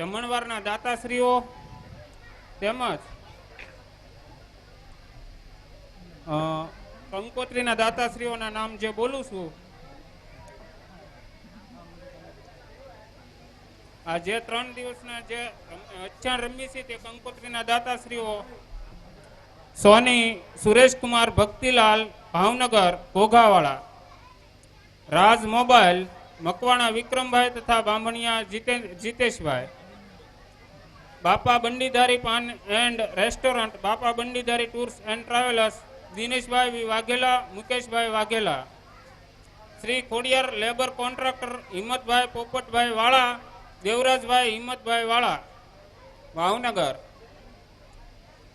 જમણવારના દાતાશ્રીઓ તેમજ કંકોત્રીના દાતાશ્રીઓના નામ જે બોલું છું, આ જે 3 દિવસના જે અચ્છાણ રમી છે તે કંકોત્રીના દાતાશ્રીઓ સોની સુરેશકુમાર ભક્તિલાલ ભાવનગર ઘોઘાવાળા, રાજ મોબાઈલ મકવાણા વિક્રમભાઈ તથા Bamaniya Jiteshbhai, Bapa Bandidhari Paan and restaurant Bapa Bandidhari tours and travellers Dineshbhai Vaghela Mukeshbhai Vaghela, Shri Khodiyar labour contractor Himmatbhai Popatbhai Vala Devrajbhai Himmatbhai Vala Bhavnagar,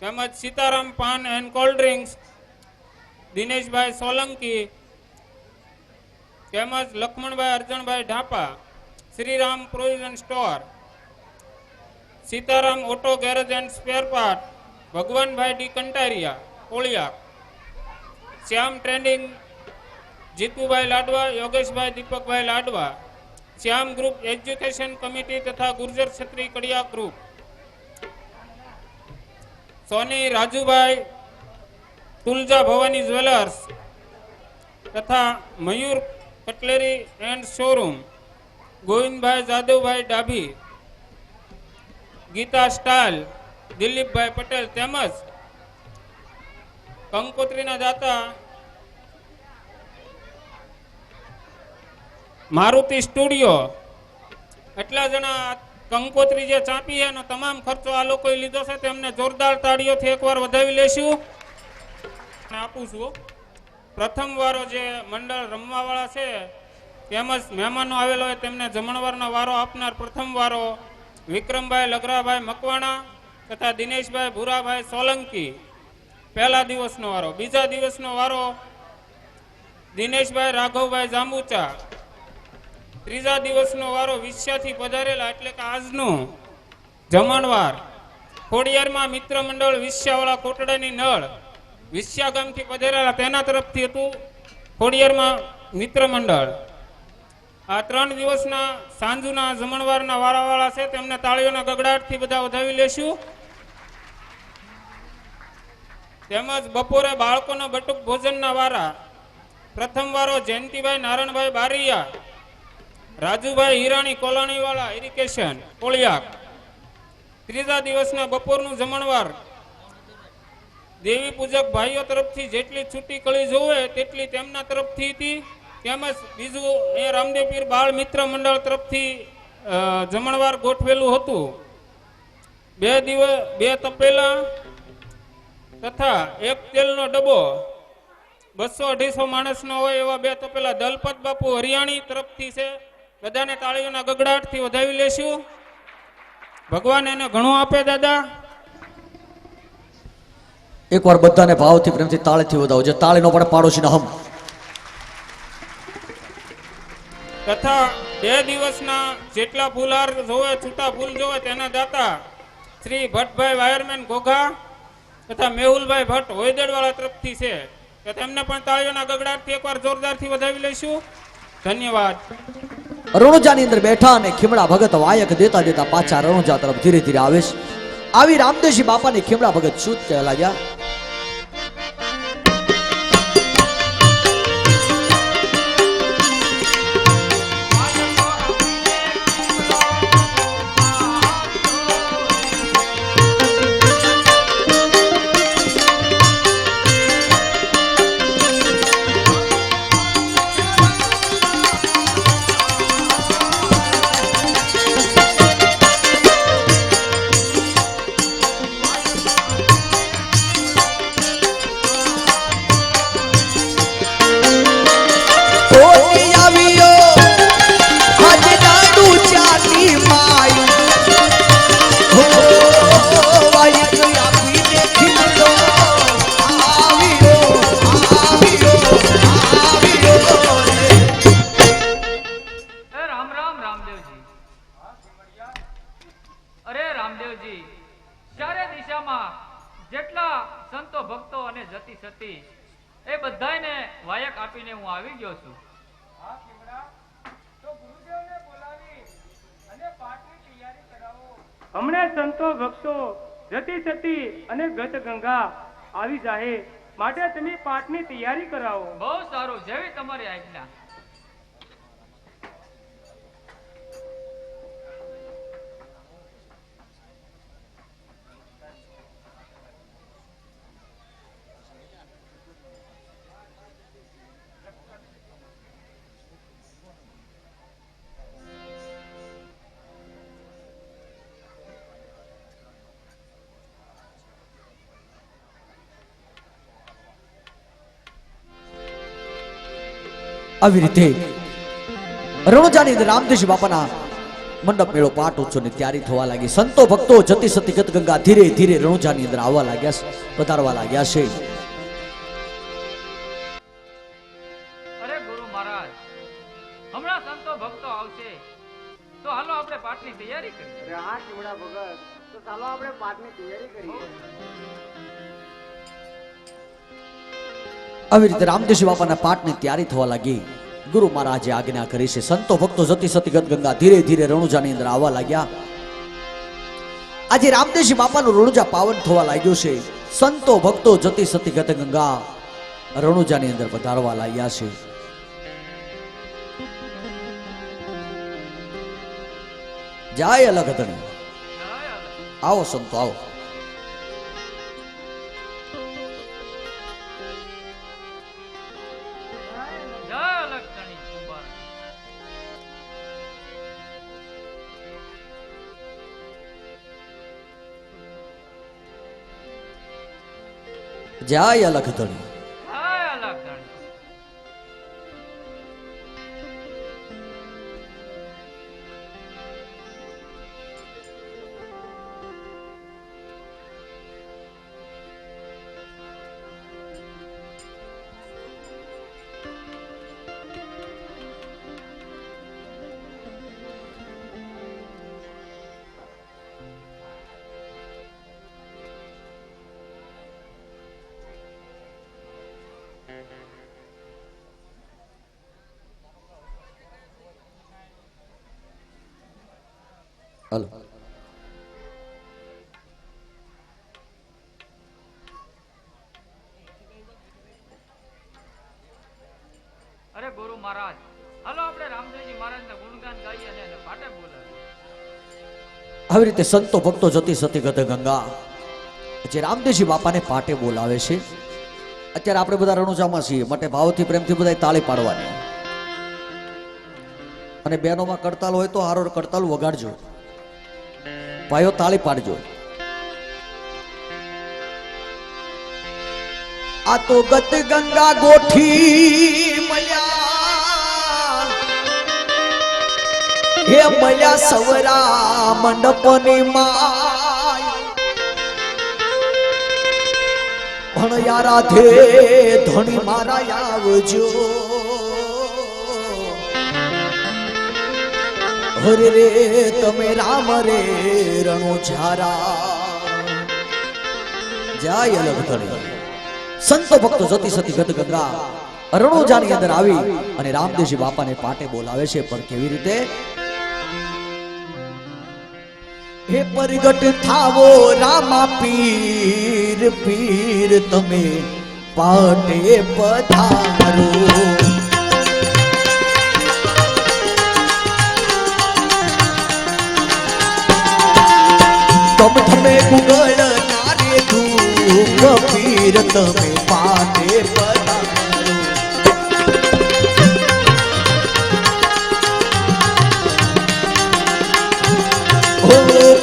તેમજ Sitaram Paan and cold drinks Dineshbhai Solanki, તેમજ Laxmanbhai Arjanbhai Dhapa Shriram provision store, Sitaram auto garage and spare part Bhagwanbhai D Kantariya Koliya, Shyam trending Jitubhai લાડવા યોગેશભાઈ દીપકભાઈ લાડવા, શ્યામ ગ્રુપ એજ્યુકેશન કમિટી તથા ગુર્જર ક્ષત્રિય કડિયા ગ્રુપ, સોની રાજુભાઈ તુલજા ભવાની જ્વેલર્સ તથા Mayur cutlery and showroom, Govindbhai Jadavbhai Dabhi, Gita style Dilipbhai Patel, તેમજ કંકોત્રીના દાતા મારુતિ સ્ટુડિયો. એટલા જણા કંકોત્રી જે ચાંપી એનો તમામ ખર્ચો આ લોકોએ લીધો છે, તેમને જોરદાર તાળીઓથી એકવાર વધાવી લેશું. આપું છું પ્રથમ વારો જે મંડળ રમવાવાળા છે તેમજ મહેમાનો આવેલો હોય તેમને જમણવારનો વારો આપનાર પ્રથમ વારો વિક્રમભાઈ લગરાભાઈ મકવાણા તથા દિનેશભાઈ ભૂરાભાઈ સોલંકી પહેલા દિવસનો વારો. બીજા દિવસનો વારો દિનેશભાઈ રાઘવભાઈ જાંબુચા. ત્રીજા દિવસનો વારો વિશ્યાથી પધારેલા એટલે કે આજનું જમણવાર ખોડિયારમાં મિત્ર મંડળ વિશ્યાવાળા કોટડાની નળ વિશ્યા ગામથી પધારેલા તેના તરફથી હતું ખોડિયારમાં મિત્ર મંડળ. આ 3 દિવસના સાંજના જમણવારના વારાવાળા છે તેમને તાળીઓના ગગડાટથી બધા વધાવી લેશું. તેમજ બપોરે બાળકોના બટુક ભોજનના વારા. પ્રથમ વારો જયંતિભાઈ નારણભાઈ બારિયા, રાજુભાઈ હિરાણી કોલાણીવાળા ઇરિગેશન કોળિયાક. ત્રીજા દિવસના બપોરનું જમણવાર દેવી પૂજક ભાઈઓ તરફથી જેટલી છૂટી કળી જોવે તેટલી તેમના તરફથી હતી. તેમજ બીજું એ રામદેવ પીર બાળ મિત્ર મંડળ તરફથી જમણવાર ગોઠવેલું હતું. 2 તપેલા તથા 1 તેલનો ડબ્બો 200-250 માણસનો હોય એવા 2 તપેલા દલપત બાપુ હરિયાણી તરફથી છે. બધાને તાળીઓના ગગડાટથી વધાવી લેશું. ભગવાન એને ઘણું આપે દાદા. એકવાર બધાને ભાવથી પ્રેમથી તાળીથી વધાવો. જે તાળી નો પડે પાડોશીના હમ. તથા 2 દિવસના જેટલા ફૂલહાર જોવે છૂટા ફૂલ જોવે તેના દાતા શ્રી ભટ્ટભાઈ વાયરમેન ઘોઘા તથા મેહુલભાઈ ભટ્ટ હોયદડવાળા તરફથી છે. તો તેમને પણ તાળીઓના ગગડાટથી એકવાર જોરદારથી વધાવી લઈશું. ધન્યવાદ. રણુજાની અંદર બેઠા અને ખીમડા ભગત વાયક દેતા દેતા પાછા રણુજા તરફ ધીરે ધીરે આવે છે. આવી રામદેવજી બાપાની ખીમડા ભગત શું કહેવા લાગ્યા? તો ગુરુદેવને બોલાવી અને પાઠની તૈયારી કરાવો. સંતો ભક્તો જતી સતી અને ગત ગંગા આવી જાહે માટે તમે પાઠની તૈયારી કરાવો. બહુ સારું, જેવી તમારી આજ્ઞા. આવી રીતે રણુજાની અંદર રામદેવજી બાપાના મંડપ મેળો પાટ ઉત્સવની તૈયારી થવા લાગી. સંતો ભક્તો જતી સતી ગત ગંગા ધીરે ધીરે રણુજાની અંદર આવવા લાગ્યા છે, પધારવા લાગ્યા છે. અરે ગુરુ મહારાજ, હમણાં સંતો ભક્તો આવશે તો હાલો આપણે પાઠની તૈયારી કરીએ. અરે હા કેવડા ભગત, તો ચાલો આપણે પાઠની તૈયારી કરીએ. આવી રીતે રામદેવજી બાપાના પાઠની તૈયારી થવા લાગી. ગુરુ મહારાજે આજ્ઞા કરી છે. સંતો ભક્તો જતી સતી ગત ગંગા ધીરે ધીરે રણુજાની અંદર આવવા લાગ્યા. આજે રામદેવજી બાપાનું રણુજા પાવન થવા લાગ્યું છે. સંતો ભક્તો જતી સતી ગત ગંગા રણુજાની અંદર પધારવા લાગ્યા છે. જાય અલગ ધણી, આવો સંતો આવો. જય અલગ ધણી કુંભાર. જાય અલગ ધણી. જય અલગ ધણી. હાલો. અરે ગુરુ મહારાજ, હાલો આપણે રામદેવજી મહારાજના ગુણગાન ગાઈએ અને એને પાટે બોલાવીએ. આવી રીતે સંતો ભક્તો જતી સતી ગત ગંગા જે રામદેવજી બાપાને પાટે બોલાવે છે. અત્યારે આપણે બધા રણુજામાં છીએ માટે ભાવથી પ્રેમથી બધા તાળી પાડવાની. અને બહેનોમાં કરતાલ હોય તો હારો કરતાલ વગાડજો, ભાઈઓ તાળી પાડજો. આ તો ગત ગંગા ગોઠી મળ્યા, હે મળ્યા સવરા મંડપની માય. ભણ્યા રાધે ધણી મારા આવજો, હરે રે તમે રામ રે રણુજારા. જાય અલગ ધણી. સંતો ભક્તો જતી સતી ગત ગંગા રણુજાની અંદર આવી અને રામદેવજી બાપાને પાટે બોલાવે છે. પણ કેવી રીતે? હે પરગટ થાવો રામા પીર પીર તમે પાટે પધારો. તમે ગુગળ નારે ધૂપ પીર તમે પાટે પધારો. હો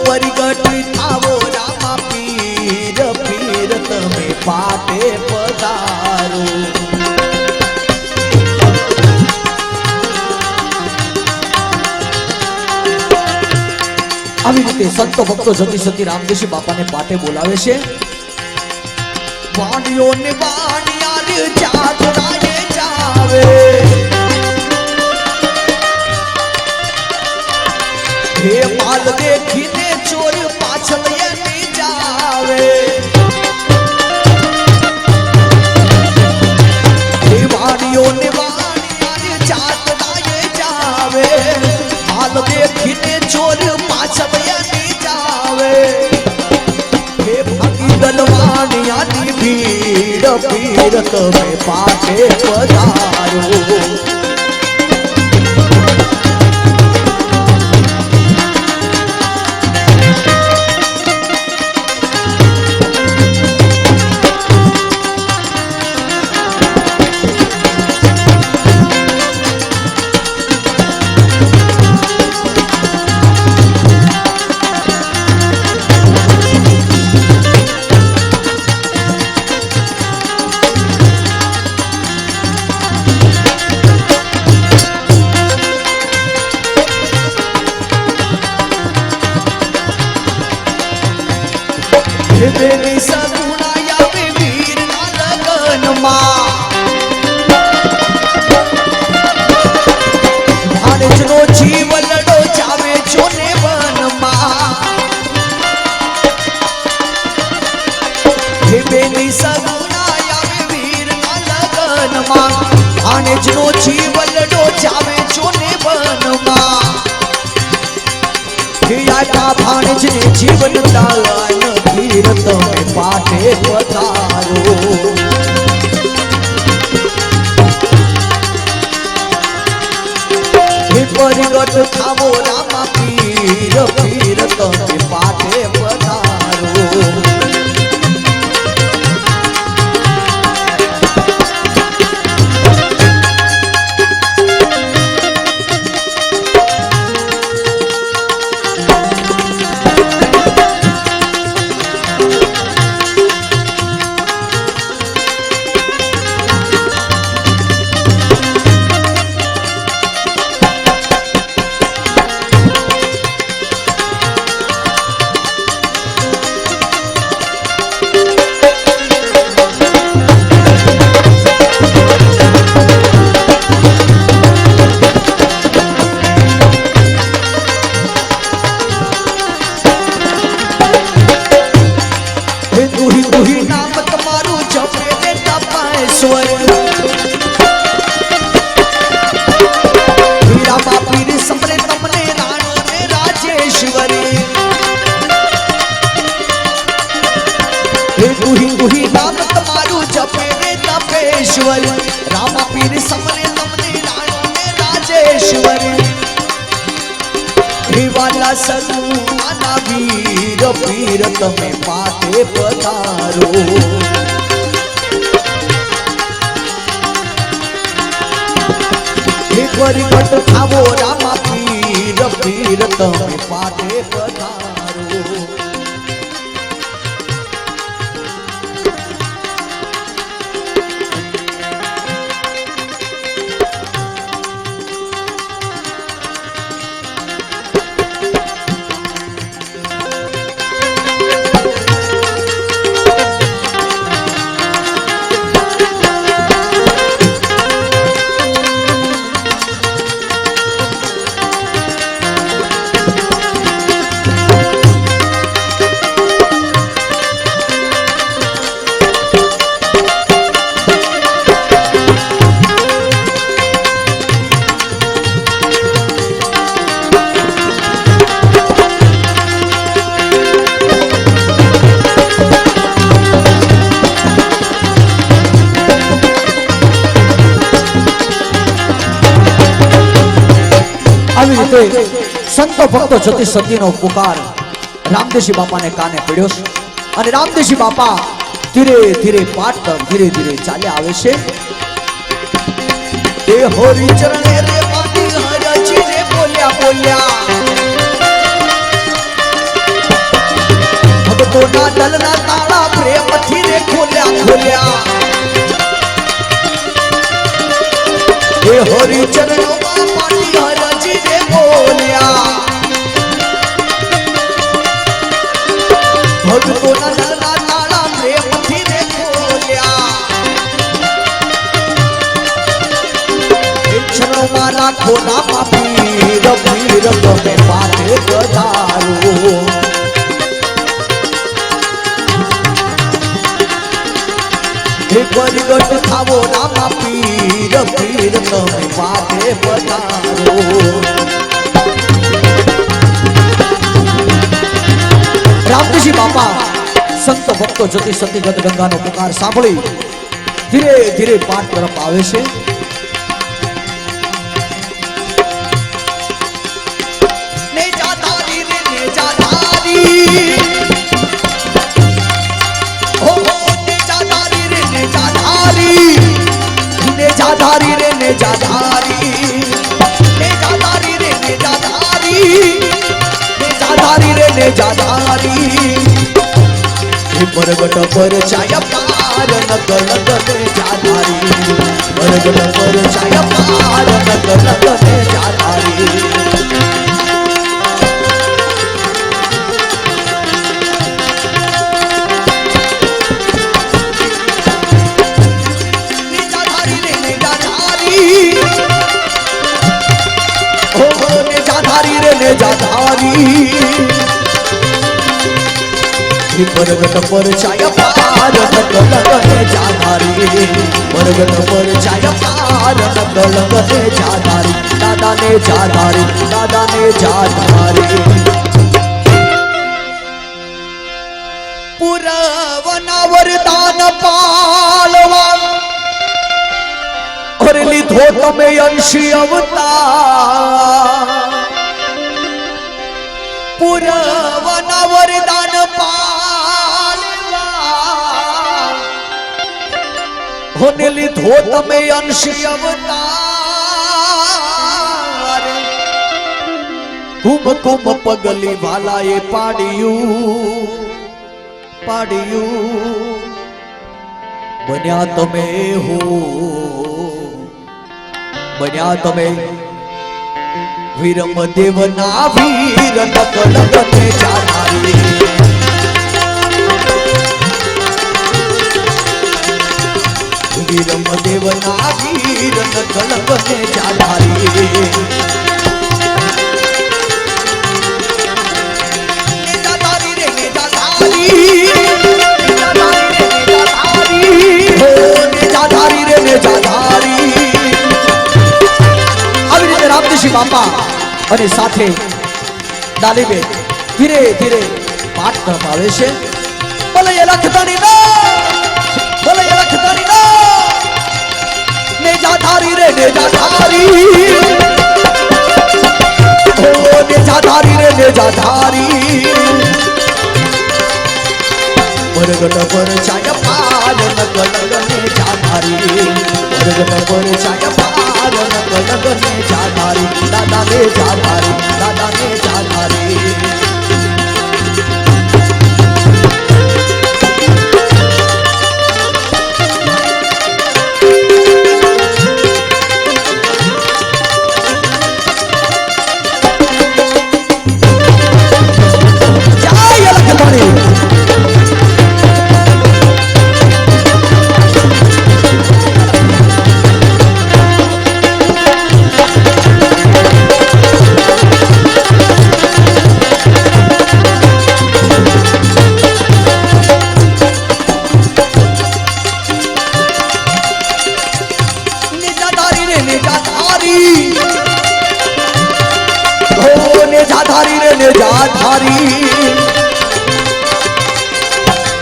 પરગટ થાવો રામા પીર પીર તમે પાટે પધારો. આવી રીતે સંતો ભક્તો જતી સતી રામદેવજી બાપાને પાટે બોલાવે છે. વાણીઓ ને વાણિયા જાત રાયે જાવે, હે માલ દેખીને ચોર પાછળ એની જાવે. હે વાણીઓ ને વાણિયા જાત રાયે જાવે, માલ દેખીને ચોર પાછળ એની જાવે. પીર તમે પાટે પધારો બેની સગુણા આવે વીરના લગનમાં ભાણેજનો જીવ લડો જાવે જોને વનમાં બેની સગુણા આવે વીરના લગનમાં ભાણેજનો જીવ લડો જાવે જોને વનમાં આટા ભાણેજને જીવન દાન વીર તમે પાટે પધારો પરિગટ થાવો રામા પીર પીર તમે પાટે પધારો रामा पीर समने तमने राणो ने राजेश्वरी वाला सगुना वीर पीर तमे पाटे पधारो एक बारी कट खावो रामा पीर पीर तमे पाटे पधारो संतो भक्तो जती सती नो पुकार रामदेवजी बापा ने काने पड्यो અને રામદેવજી બાપા ધીરે ધીરે પાટ પર ધીરે ધીરે ચાલે આવે છે એ હોરી ચરણે રે પાટી હરજી રે બોલ્યા બોલ્યા ભગતોના દલના તાળા પ્રેમથી રે ખોલ્યા ખોલ્યા એ હોરી ચરણોમાં પાટી હરજી રે બોલ્યા ભગતોના દલના તાળા પ્રેમથી રે ખોલ્યા ચરણોમાં રાખો રામા પીર પીર તમે પાટે પધારો परिगट खावो रामा पीर पीर तमे पाटे पधारो रामदेवजी बापा संत भक्तो जती सती गद गंगा नो पुकार सांभळी ધીરે ધીરે પાઠ તરફ આવે છે. નેજાધારી રે નેજાધારી, હો નેજાધારી રે નેજાધારી, નેજાધારી રે નેજાધારી, નેજાધારી રે નેજાધારી, નેજાધારી રે નેજાધારી. પરગટ પર છાયા પાર નગલ ગને જાધારી, પરગટ પર છાયા પાર નગલ ગને જાધારી. નેજાધારી રે નેજાધારી, હો નેજાધારી રે નેજાધારી. પરગટ પર છાયા પાર નગલ ગને જાધારી, પરગટ પર છાયા પાર નગલ ગને જાધારી. દાદાને જાધારી, દાદાને જાધારી. પુરવના વરદાન પાલવા ઓર લીધો તમે અંશી અવતાર. પુરવના વરદાન હોને લીધો તમે અંશી અવતાર. કુમ કુમ પગલી વાલાએ પાડ્યું પાડ્યું. બન્યા તમે હો, બન્યા તમે વીરમ દેવના વીર નકલ ગને જાધારી. વીરમ દેવના વીર નકલ ગને જાધારી. નેજાધારી રે નેજાધારી, હો નેજાધારી રે નેજાધારી. આવી રીતે રામદેવજી બાપા અને સાથે દાલીબે ધીરે ધીરે પાઠ તરફ આવે છે. બોલે લખતાની ના, બોલે લખતાની ના. નેજાધારી રે નેજાધારી, હો નેજાધારી રે નેજાધારી. પરગટ પર છાયા પાર નગલ ગને જાધારી, પરગટ પર છાયા પાર નગલ ગને જાધારી. દાદાને જાધારી, દાદાને જાધારી. નેજાધારી રે નેજાધારી.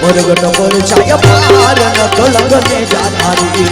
પરગટ પર છાયા પાર નકલ ગને જાધારી.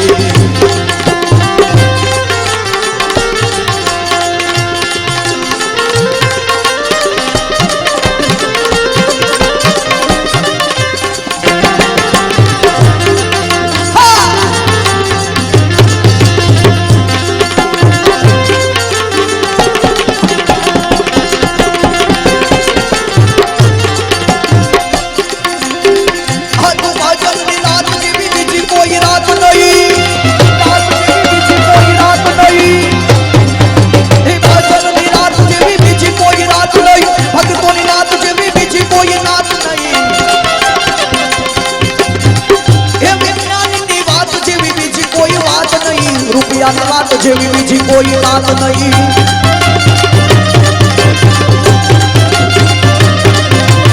વાત જેવી બીજી કોઈ વાત નહીં.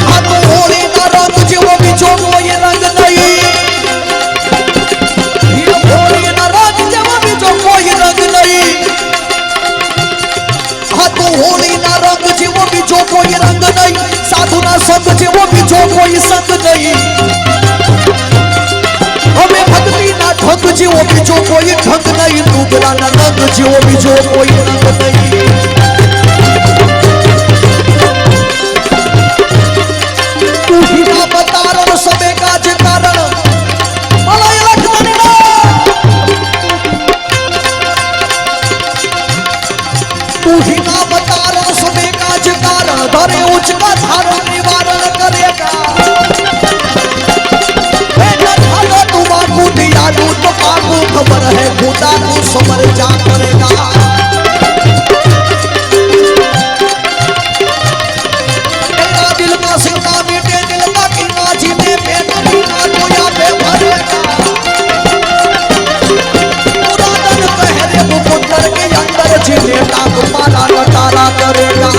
આ તો હોળીના રંગ જેવો બીજો કોઈ રંગ નહીં. હોળીના રંગ જેવો બીજો કોઈ રંગ નહીં. આ તો હોળીના રંગ જેવો બીજો કોઈ રંગ નહીં. સાધુના સંગ જેવો બીજો કોઈ સંગ નહીં. અમે ભક્તિના ઢંગ મોગરાના રંગ જેવો બીજો કોઈ રંગ નહીં. તું હીરા બતારણ સબે કાજ કારણ મલય લખમણીના. તું હીરા બતારણ સબે કાજ કારણ ધરે ઉચકા ધારણ નિવારણ કરેગા. तो आपको खबर है खुदा को समर जा करेगा. तेरा दिल का सिंगा मीठे दिल का किना जीने पे ना तो या पे भरेगा. पुरातन पहरे वो पुत्र के अंदर जीने टाक मारा नटारा करेगा.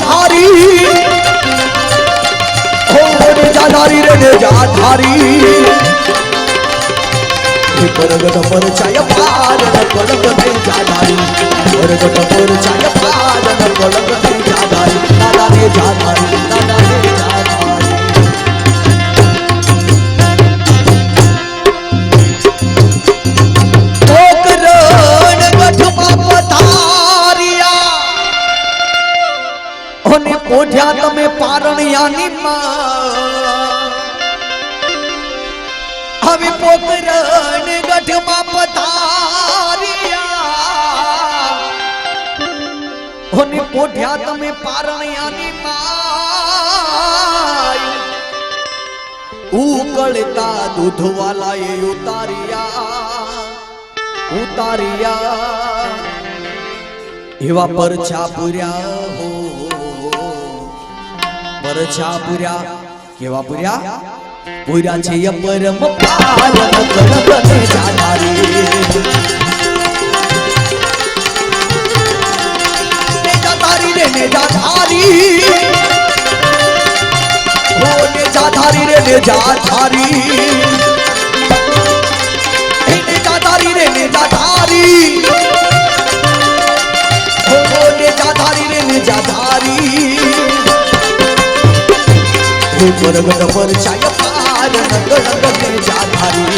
धारी हो निजाधारी रे निजाधारी परगट पर चाय पार कलक निजाधारी परगट पर चाय पार कलक निजाधारी दादा निजाधारी दादा निजाधारी. पोकरण गठमा पधारिया होने पोठ्या तमे पारणियानी मां. हवे पोकरण गठमा पधारिया होने पोठ्या तमे पारणियानी मां. उकळता दूध वाला ये उतारिया उतारिया एवा परछा पुर्या हो परछा पुर्या केवा पुर्या पुर्या छे य परम पालन करने जाधारी. ने जाधारी रे ने जाधारी हो ने जाधारी रे ने जाधारी ने जाधारी रे ने जाधारी हो ने जाधारी रे ने जाधारी. परगट पर चाय पार नगलग में जाधारी.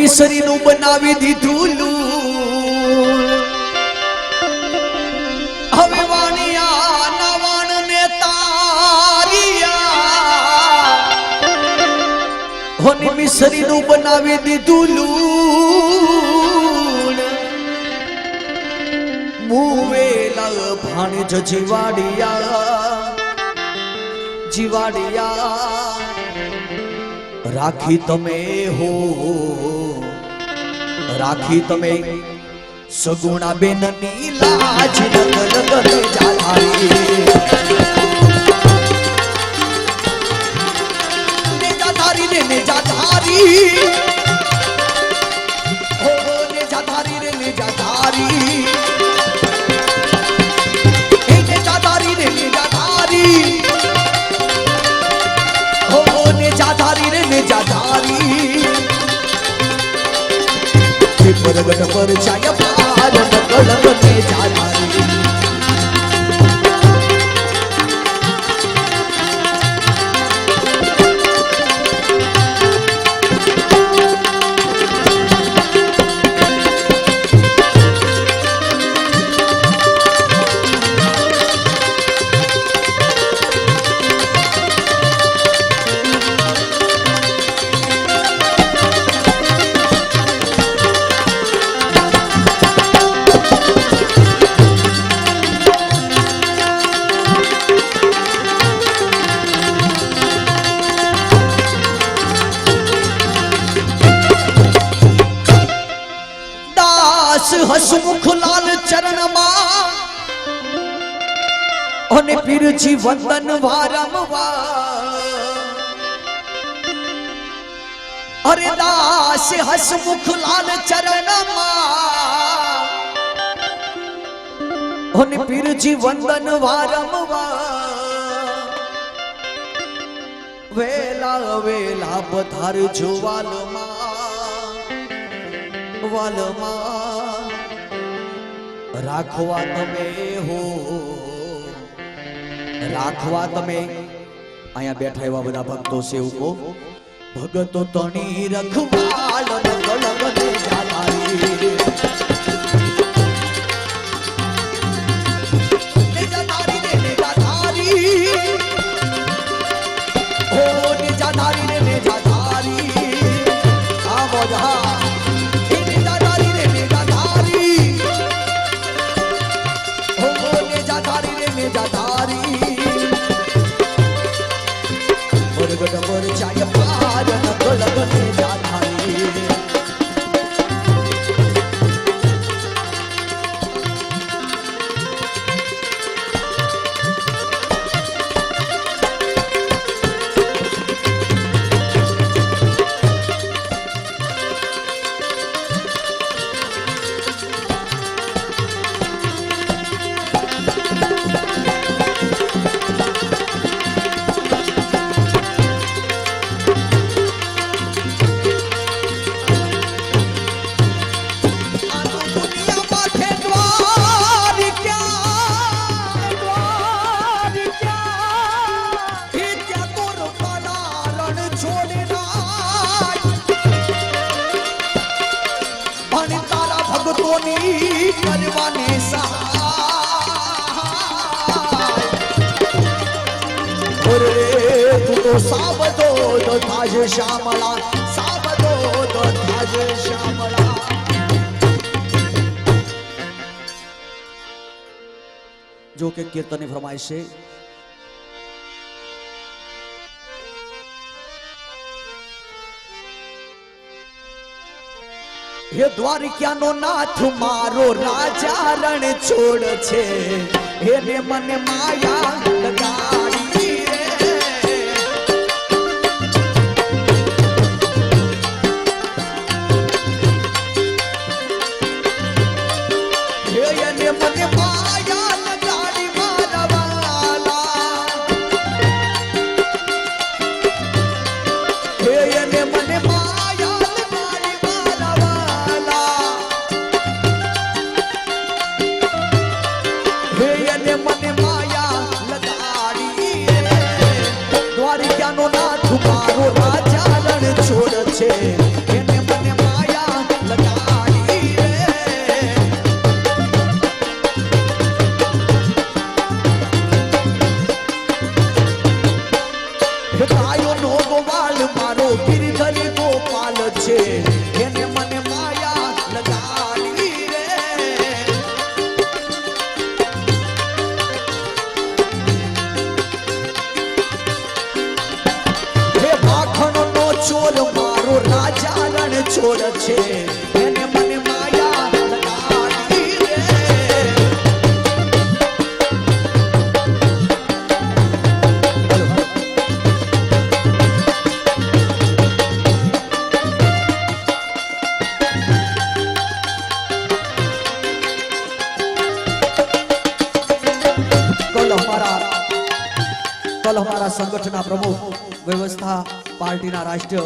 मिसरी नु बनावी दीधुं लूण. हवे वाणिया नवाण ने तारिया होने मिसरी नु बनावी दीधुं लूण. मुवेला भाणेज जीवाड़िया जीवाड़िया राखी तमे हो राखी तमे सगुणा बेन नी लाज नगलग में जाधारी. ने जाधारी रे ने जाधारी हो ने जाधारी रे ने जाधारी ने जाधारी रे ने जाधारी हो ने जाधारी रे ने जाधारी. परगट पर चाय पार नगलग में जाधारी. હસમુખ લાલ ચરણમાં અને પીરજી વંદન વારંવાર અરે દાસ હસમુખ લાલ ચરણમાં અને પીરજી વંદન વારંવાર વેલા વેલા પધાર જો વાલમાં રાખવા તમે હો રાખવા તમે અહીંયા બેઠા એવા બધા ભક્તો સેવકો ભગતો તણી રખવાલ ગળગને જાધારી ને જાધારી ને જાધારી હો ને જાધારી ને જાધારી આ મોજા ને જાધારી ને જાધારી હો ને જાધારી ને જાધારી બરગડ પર ચાય પાર ન ગળગને જાધારી કરવાની સહાય તું તો સાબદો તો થાજ શ્યામળા સાબદો તો થાજ શ્યામળા જો કે કીર્તન ફરમાઈશ છે હે દ્વારિકાનો નાથ મારો રાજા રણ છોડ છે એને મને માયા લગાડી રે એને મને માયા લગાડી મારા વાલા હે એને મને મારો રાજા રણ છોડ છે એને મને માયા લગાડી રે ગાયો નો ગોવાલ મારો ગિરધર ગોપાલ છે એને મને માયા લગાડી ચોર મારો રાજા રણ છોડ છે એને મને માયા લગાડી कल हमारा संगठन प्रमुख व्यवस्था पार्टी राष्ट्रीय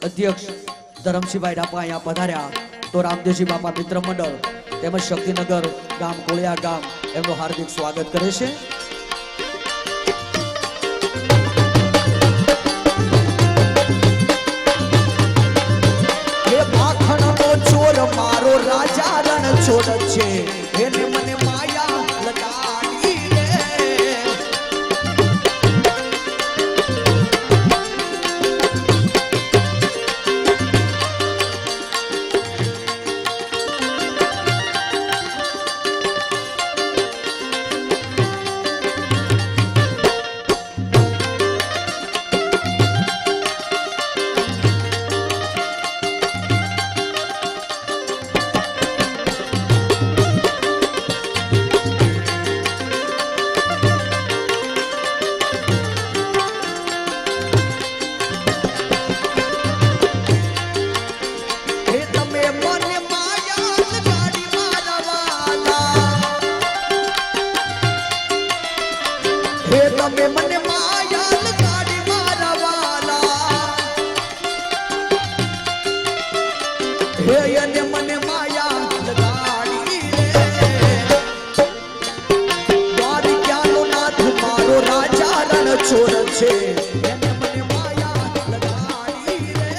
अध्यक्ष धरमसिंहभाई डापा अँ पधार्या तो रामदेवजी बापा मित्र मंडल तेमज शक्तिनगर गाम कोळिया गाम एमनु हार्दिक स्वागत करे छे। हे माखणनो चोर मारो राजा रण छोड़ छे एने मने माया लगाड़ी હે અને મને માયા લગાડી રે દ્વારિકાનો નાથ મારો રાજા રણ છોડ છે એને મને માયા લગાડી રે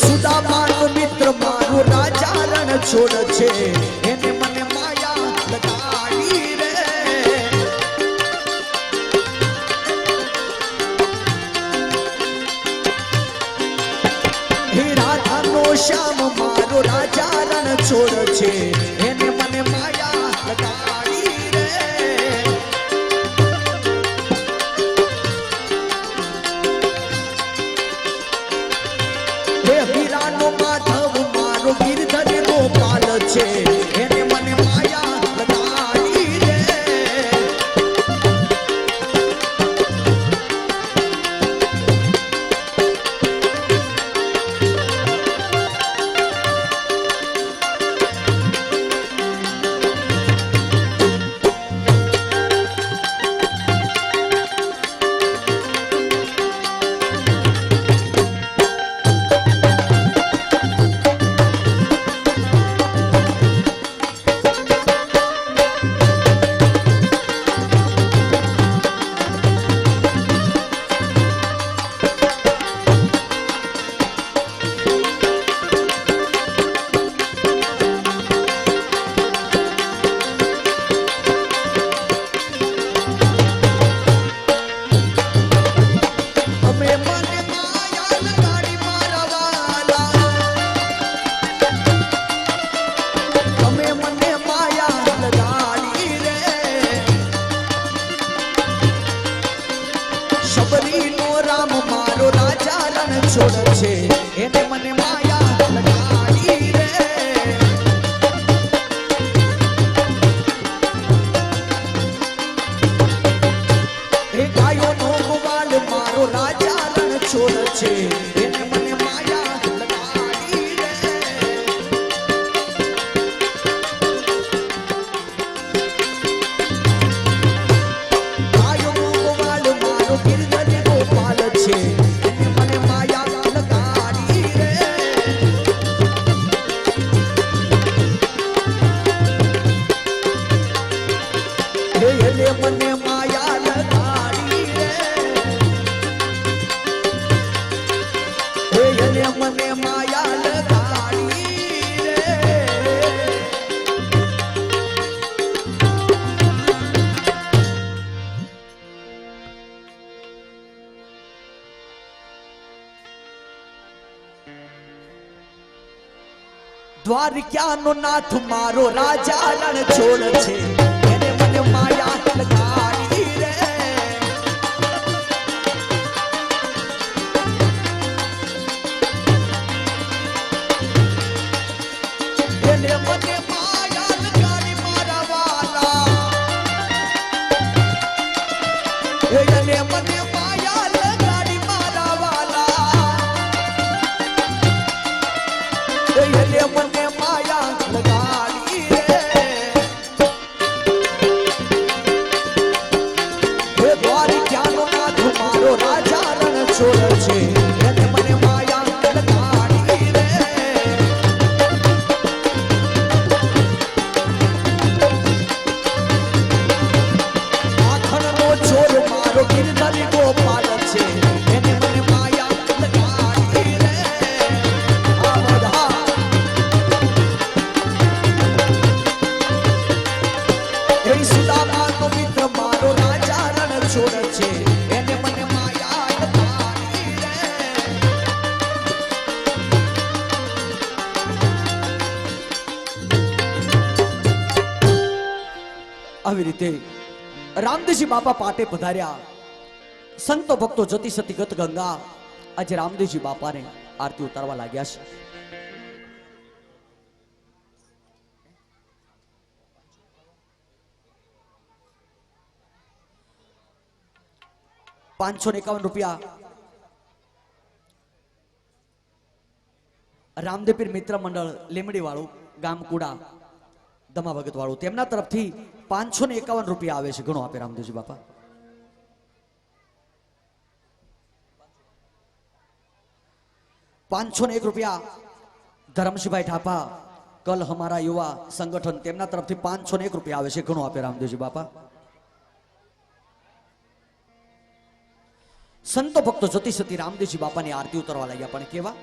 સુદામાનો મિત્ર મારો રાજા રણ છોડ છે એને મને માયા લગાડી રે હે રાધાનો શ્યામ મારો રાજા રણ છોડ છે એને મને માયા લગાડી રે હે વીરાનો માધવ મારો ગિરધર ગોપાલ છે એને મને માયા લગાડી રે અમે મને માયા લગાડી મારા વાલા અમે મને માયા લગાડી રે શબરીનો રામ મારો રાજા રણ છોડ છે એને મને માયા લગાડી રે હે ગાયોનો ગોવાલ મારો રાજા રણ છોડ છે એને મને માયા લગાડી રે ગાયોનો ગોવાલ મારો ગિરધર ગોપાલ છે એને મને માયા લગાડી રે હે એને મને માયા લગાડી રે હે એને મને માયા લગાડી રે દ્વારિકાનો નાથ મારો રાજા રણ છોડ છે એને મને માયા લગાડી રે એને મને માયા લગાડી મારા વાલા એને મને માયા લગાડી મારા વાલા એને મને માયા લગાડી રે હે દ્વારિકાનો નાથ મારો રાજા રણ છોડ છે એને મને માયા લગાડી રે માખણનો ચોર મારો ગિરધર ગોપાલ છે એને મને માયા લગાડી રે આ બધા હે સુદામાનો મિત્ર મારો રાજા રણ છોડ છે એને મને માયા લગાડી રે આવી રીતે રામદેવજી બાપા પાટે પધાર્યા સંતો ભક્તો જતી સતી ગત ગંગા આજે રામદેવજી બાપાને આરતી ઉતારવા લાગ્યા છે ₹551 રામદેવપીર મિત્ર મંડળ લીમડી વાળું ગામ કુડા દમા ભગત વાળું તેમના તરફથી ₹551 આવે છે. ઘણો આપે રામદેવજી બાપા. 501 રૂપિયા ધરમશીભાઈ ઠાપા કલ હમારા યુવા સંગઠન તેમના તરફથી 501 રૂપિયા આવે છે. ઘણું આપે રામદેવજી બાપા. સંતો ભક્તો જતી સતી રામદેવજી બાપાની આરતી ઉતરવા લાગ્યા. પણ કેવા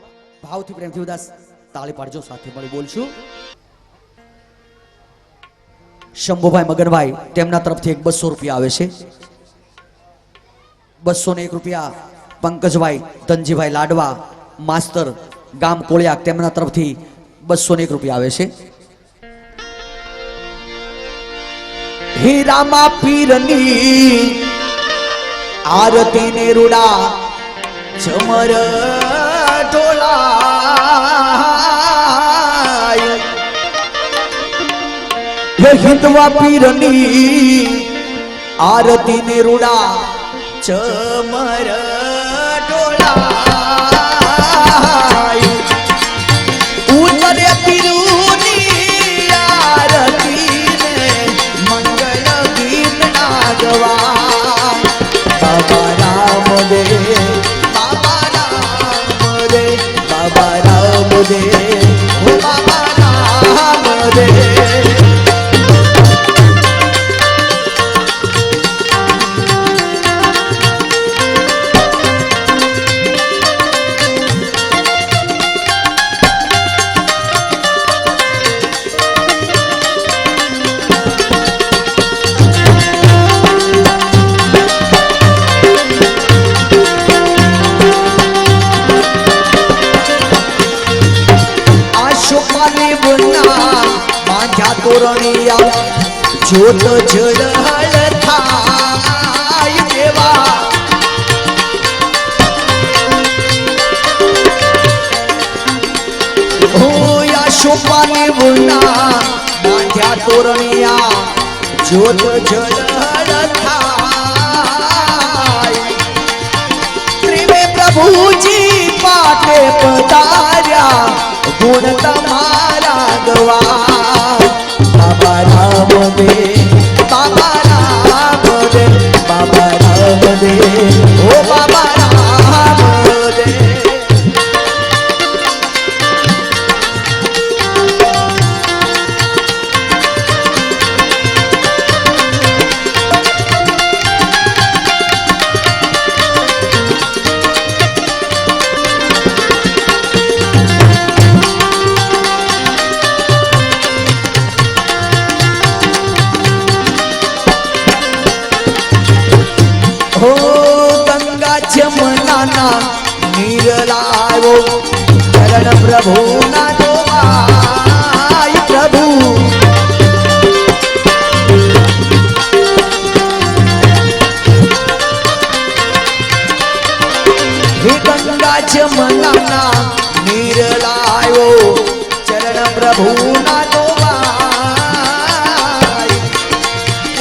ભાવથી પ્રેમથી ઉદાસ તાળી પાડજો, સાથે મળી બોલશું. શંભુભાઈ મગનભાઈ તેમના તરફથી 200 રૂપિયા આવે છે. 201 રૂપિયા પંકજભાઈ ધનજીભાઈ લાડવા માસ્ટર ગામ કોળિયા તેમના તરફથી 201 રૂપિયા આવે છે. હીરામા પીરની આરતી ને રૂડા ચમર ઢોલાય હિંદવા પીરની આરતી ને રૂડા ચમર ઢોલાય ઉતરે પીરુની આરતી ને મંગળ ગીત ના ગવા બાબા રામ દે બાબા રામ દે બાબા રામ દે ઓ બાબા રામ દે. તોરણિયા જોત જળહળ થાય દેવા હોયા શોપાની ગુના બાંધ્યા તોરણિયા જોત જળહળ થાય ત્રિવે પ્રભુજી પાટે પધાર્યા ગુણ તમારા ગવા બાબા રામ દે બાબા રામ દે બાબા રામ દે ઓ બાબા રામ દે. જમનાના નીર લાવો ચરણ પ્રભુ ના ધોવાય પ્રભુ હે ગંગા જમનાના નીર લાવો ચરણ પ્રભુ ના ધોવાય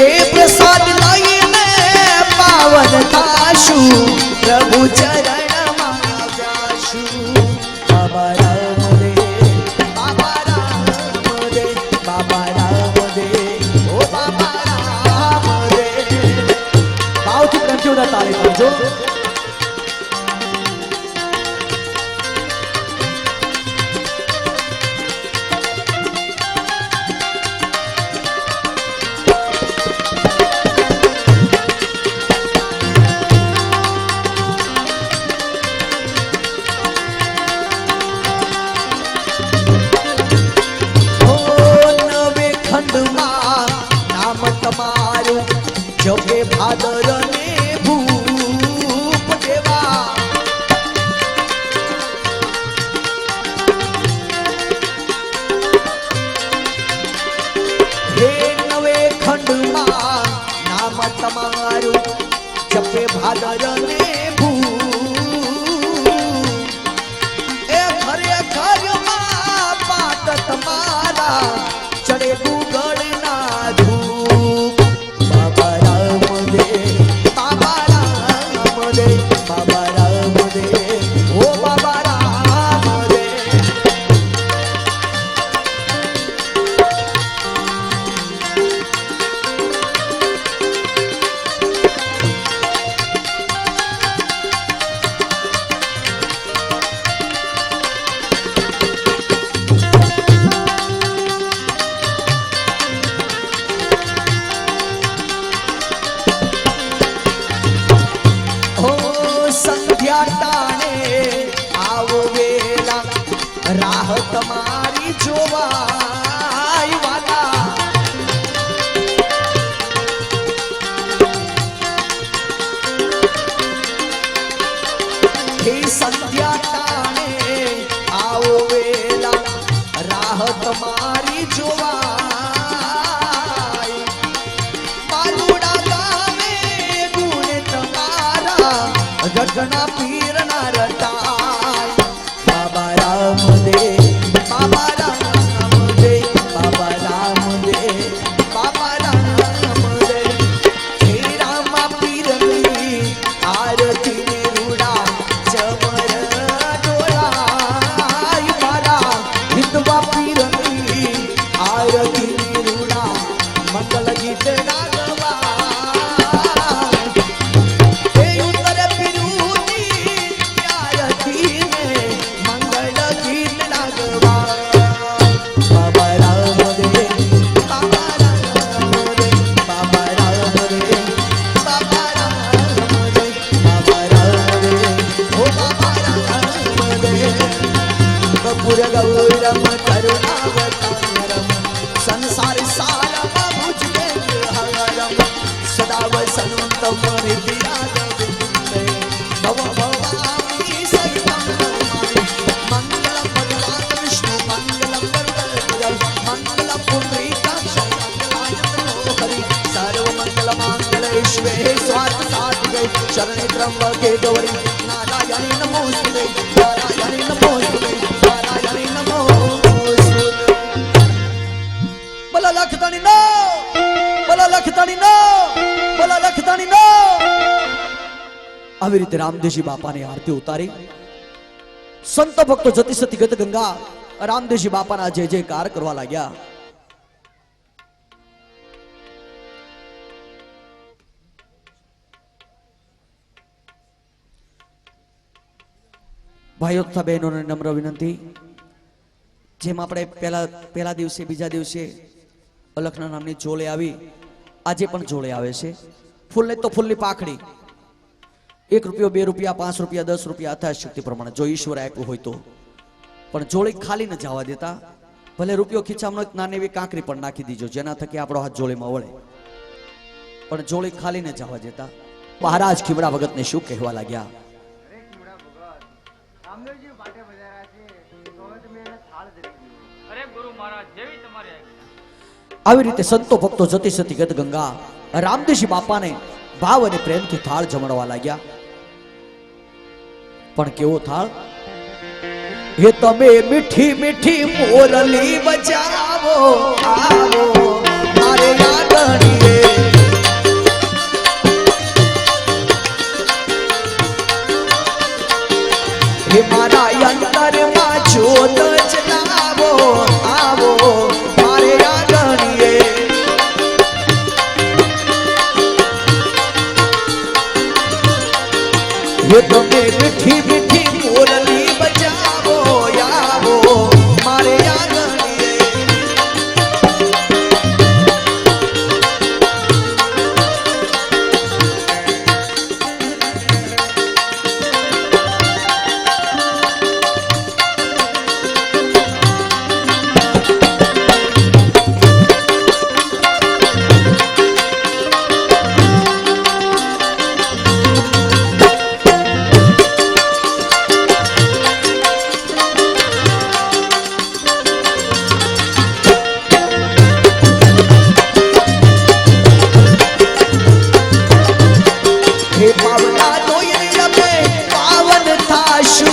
એ પ્રસાદ લઈને પાવન થાશું પ્રભુ ચરણમાં જાશું બાબા રામ દે બાબા રામ દે બાબા રામ દે ઓ બાબા રામ દે. ભાવથી પ્રેમથી ઉડા તાળી પાડજો. જપે ભાદર ને ભૂપ દેવા હે નવે ખંડમાં નામ તમારું જપે ભાદર ને ભૂપ એ ઘરે ઘરમાં પાટ તમારા ચડે ગુગળ ના ધૂપ બાબા રામ દે બાબા રામ દે બાબા રામ દે ઓ બાબા રામ દે. તમારી જોવાય વાલા હે સંધ્યા તાણે આવો વેલા રાહ તમારી જોવાય પાલુડા ગામે ગુણ તમારા ગગના પીરના રટાય બાબા રામદેવ બાબા રામદેવ બાબા રામદેવ બાબા રામદેવ હે રામા પીરની આરતી ને રૂડા ચમર ડોલાય મારા હિંદવા પીરની આરતી ને રૂડા મંગલ ગીત ગાવા હે ઉત્તર પીરુની આરતી ને મંગલ ગીત ગાવા બાબા રામદેવ બાબા રામદેવ બાબા રામદેવ બાબા રામદેવ બાબા રામદેવ ઓ બાબા રામદેવ કપૂર ગૌરમ કરુણાવતારમ સંસાર સારમ ભુજગે હરમ સદા વસંતમ હૃદયાદવિંદે ભવ ભવામી સહિતમ મંગલમ ભગવાન વિષ્ણુ મંગલમ ગરુડધ્વજ મંગલમ પુંડરીકાક્ષ મંગલાયતનો હરિ સર્વ મંગલ માંગલે શિવે સ્વાર્થ સાધિકે શરણે ત્રંબકે ગૌરી નારાયણી નમોસ્તુતે નારાયણી નમોસ્તુતે નારાયણી નમોસ્તુતે બોલા લખતાણી નો બોલા લખતાણી નો બોલા લખતાણી નો આવી રીતે રામદેવજી બાપાની આરતી ઉતારી સંત ભક્તો જતી સતી ગત ગંગા રામદેવજી બાપાના જય જયકાર કરવા લાગ્યા ભાઈઓ તથા બહેનોને નમ્ર વિનંતી જેમ આપણે પહેલા દિવસે બીજા દિવસે અલખના નામની જોડે આવી આજે પણ જોડે આવે છે ફૂલને તો ફૂલની પાખડી 1 રૂપિયો 2 રૂપિયા 5 રૂપિયા 10 રૂપિયા યથાશક્તિ પ્રમાણે જો ઈશ્વર આપ્યું હોય તો પણ જોડી ખાલી ન જવા દેતા ભલે રૂપિયો ખીચામાં એક નાની એવી કાંકરી પણ નાખી દીજો જેના થકી આપણો હાથ જોડીમાં વળે પણ જોડી ખાલી ન જવા દેતા મહારાજ ખીમડા ભગતને શું કહેવા લાગ્યા અરે ગુરુ મહારાજ જેવી તમારી આજ્ઞા. આવી રીતે સંતો ભક્તો જતી સતી ગત ગંગા રામદેવજી બાપાને ભાવ અને પ્રેમથી થાળ જમાડવા લાગ્યા પણ કેવો થાળ એ તમે મીઠી મીઠી મોરલી બજાવો આવો મારે યાદણીએ હે મારા અંતરમાં જ્યોત જલાવો આવો મારે યાદણીએ ये तुम्हें मीठी मीठी मोरली बजावो यावो मारे आंगणिए हे पावना तोयरी लबे पावन थाशु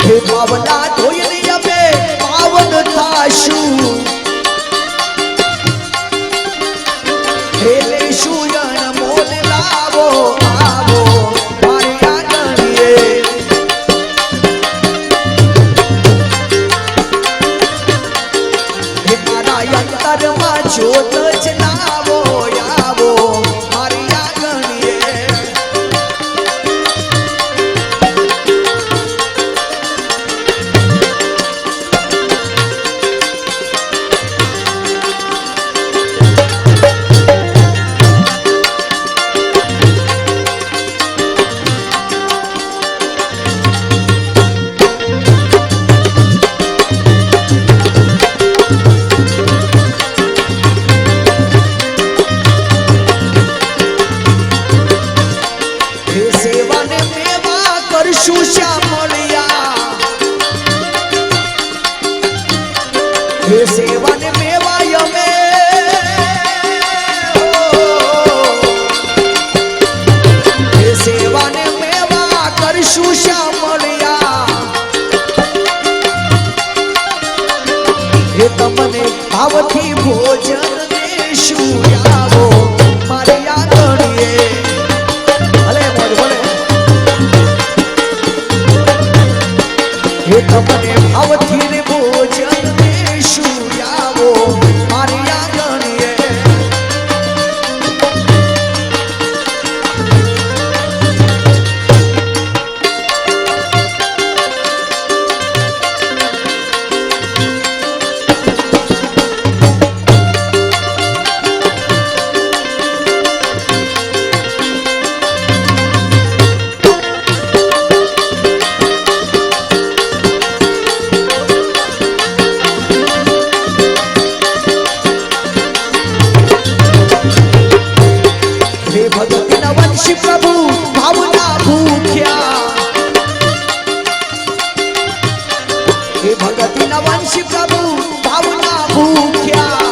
हे पावना तोयरी लबे पावन थाशु हे लेशु यण मोल लावो आवो मारे आंगणिए हे मारा अंतरमा ज्योत जलावो यावो मारी आंगणिए ભોજન દેશું આવો મારી આંગણીએ ભલે મોજ ભલે હે તમને ભાવથી રે ભોજન દેશું આવો મારી આંગણીએ ભગતના વંશી પ્રભુ ભાવના ભૂખ્યા હે ભગતના વંશી પ્રભુ ભાવના ભૂખ્યા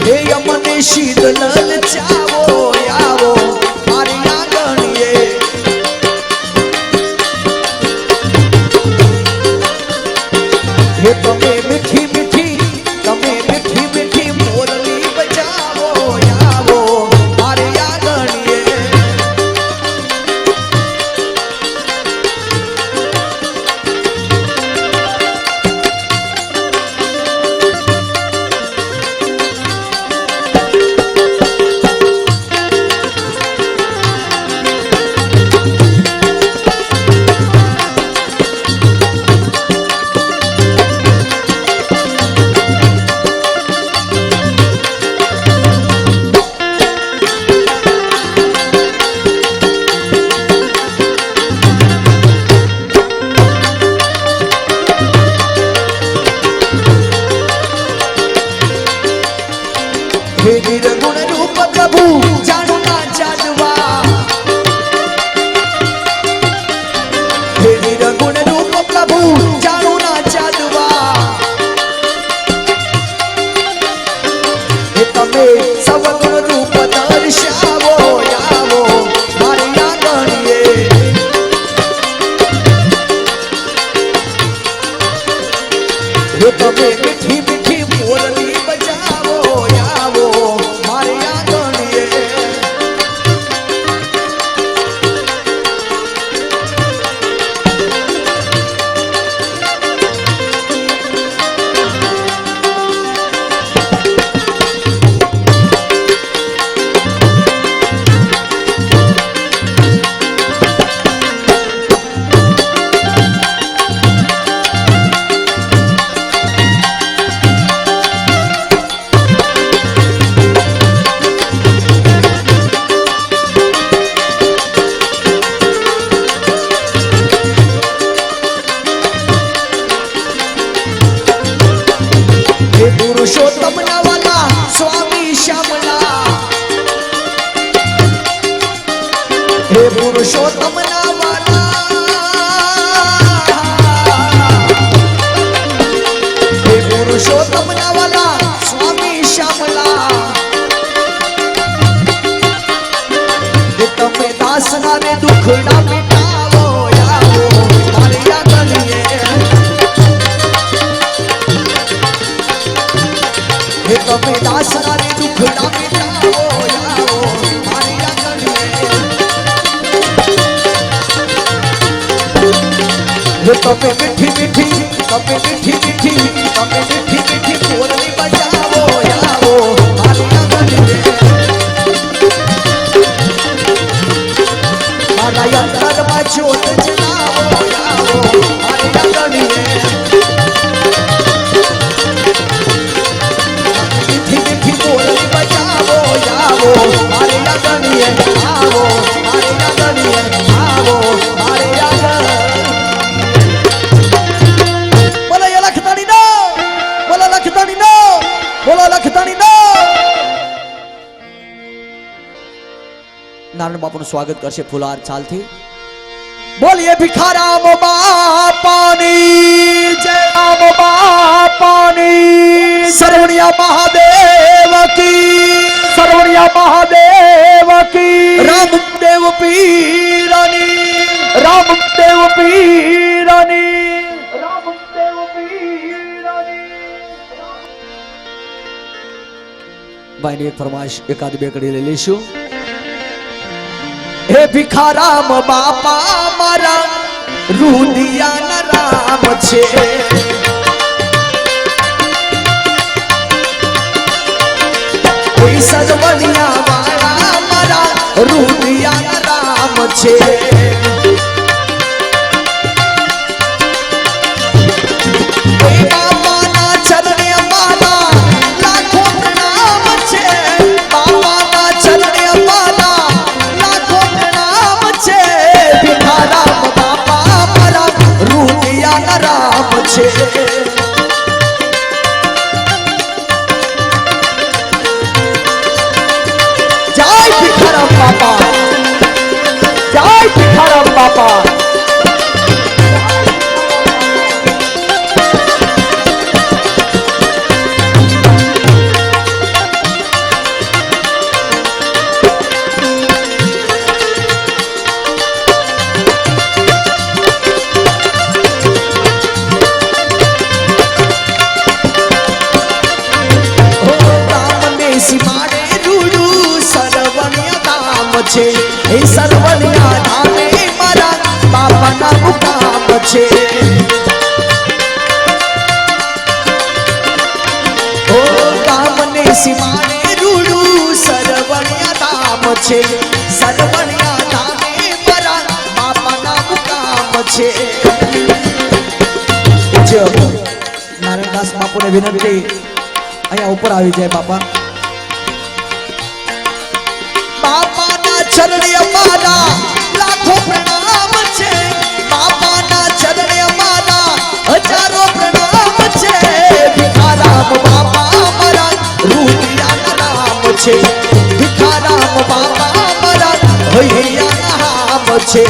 હે અમને શીતલ ચાવો આવો મારી આંગણીએ હે તમે મીઠી મીઠી તમે મીઠી મીઠી મોરલી બજાવો આવો મારી આંગણીએ હે નિર્ગુણ રૂપ પ્રભુ જાણો ના જાણવા હે નિર્ગુણ રૂપ પ્રભુ જાણો ના જાણવા હે તમે સવગુણ રૂપ દર્શાવો આવો મારી આંગણીએ હે તમે મીઠી મીઠી મોરલી બજાવો આવો મારી આંગણીએ હે પુરુષોત્તમ ના વાલા સ્વામી શ્યામલા હે પુરુષોત્તમ ના વાલા હે પુરુષોત્તમ ના વાલા સ્વામી શ્યામલા હે તમે દાસના રે દુખડા મિટાવો આવો મારી આંગણીએ હે તમે દાસના રે દુખડા મિટાવો આવો મારી આંગણીએ હે તમે મીઠી મીઠી તમે મીઠી મીઠી તમે મીઠી મીઠી મોરલી બજાવો આવો મારી આંગણીએ મારા અંતરમાં જ્યોત જલાવો આવો મારી આંગણીએ મીઠી મીઠી મોરલી બજાવો આવો મારી આંગણીએ આવો મારી આંગણીએ આવો મારી આંગણીએ બોલો એ લખતાણી નો બોલો લખતાણી નો બોલો લખતાણી નો નારાયણ બાપુનું સ્વાગત કરશે ફુલાર ચાલથી બોલીએ ભિખારામ બાપાની જય રામ બાપાની સરવણિયા મહાદેવ કી સરવણિયા મહાદેવ કી રામદેવ પીરની રામદેવ પીરની રામદેવ પીર ભાઈની એક ફરમાઈશ એકાદ બે કડી લઈ લેશું. હે ભિખારામ બાપા મારા રૂડિયાના રામ છે. કોઈ સજવણિયા વાળા મારા રૂડિયાના રામ છે. એ સર્વનિયા ધામે મારા બાપાના મુકામ છે. ઓ ગામને સીમાને રૂડું સર્વનિયા ધામ છે. સર્વનિયા ધામે મારા બાપાના મુકામ છે. નારાયણદાસ બાપુને વિનંતી અહીંયા ઉપર આવી જાય બાપા. ચરણે અમારા લાખો પ્રણામ છે. બાપાના ચરણે અમારા હજારો પ્રણામ છે. ભિખારામ બાપા અમારા રૂપિયાના રામ છે. ભિખારામ બાપા અમારા હૈયાના રામ છે.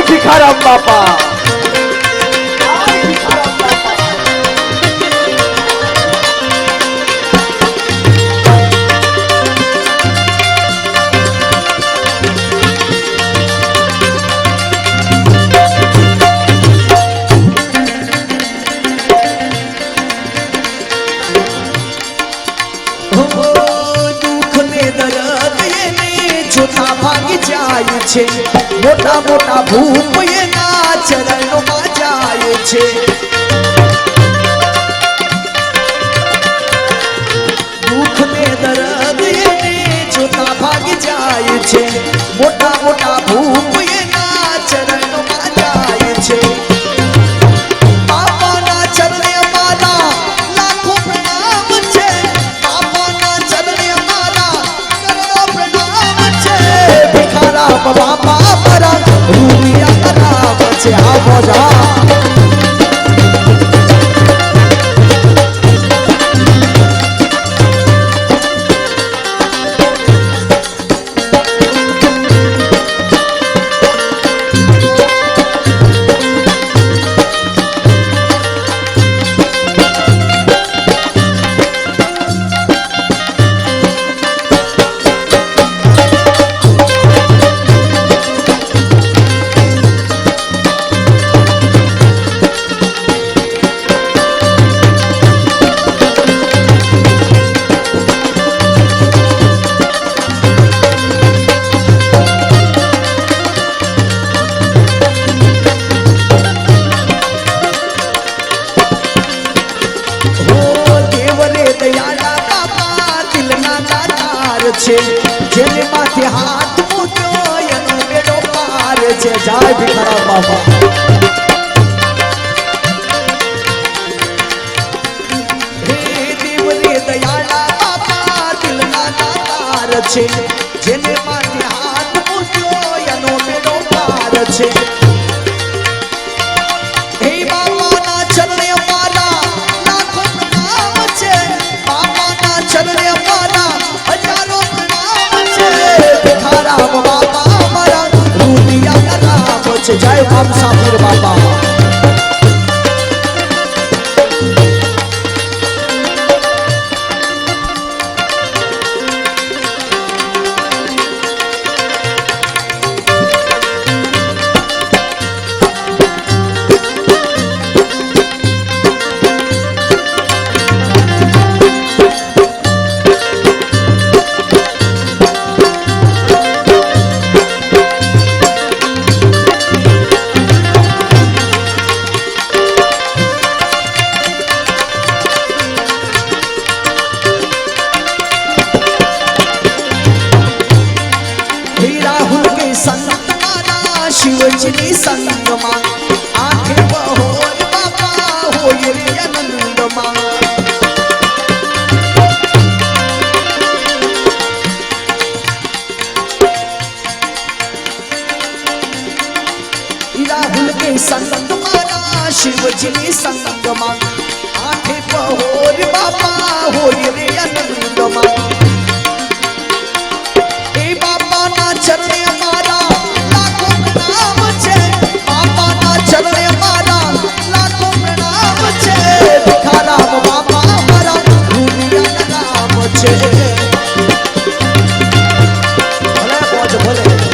ભિખારામ બાપા ભાગી જાય છે. મોટા મોટા ભૂપ એના ચરણોમાં જાય છે. દુઃખ ને દર્દ એને જોતા ભાગી જાય છે. મોટા મોટા ભૂપ એના ચરણોમાં જાય છે. બાપાના ચરણે અમારા લાખો પ્રણામ છે. બાપાના ચરણે અમારા કરોડો પ્રણામ છે. ભિખારામ બાપા મારા રૂપિયાના રામ છે. આ મોજા છે. જેને માથે હાથ મૂક્યો એનો બેડો પાર છે. જય ભિખારામ બાપા. હે દેવ રે દયાળા બાપા દિલના દાતાર છે. છે હે બાબાના ચરણે અમારા લાખો પ્રણામ છે બાબાના ચરણે અમારા હજારો પ્રણામ છે ભિખારામ બાબા અમારા રૂપિયા રામ છે જય બાપ સાબીર બાબા शिवजी संगमा आखे बहोर बाबा होय रे आनंदमा राहुल के संगमा शिवजी संगमा आखे बहोर बाबा होय रे आनंदमा ए बाबा ना चरणे हमारा चरणे हमारा लाखों प्रणाम छे भिखाराम बाबा हमारा दुनिया नाम छे भले पहुंच भले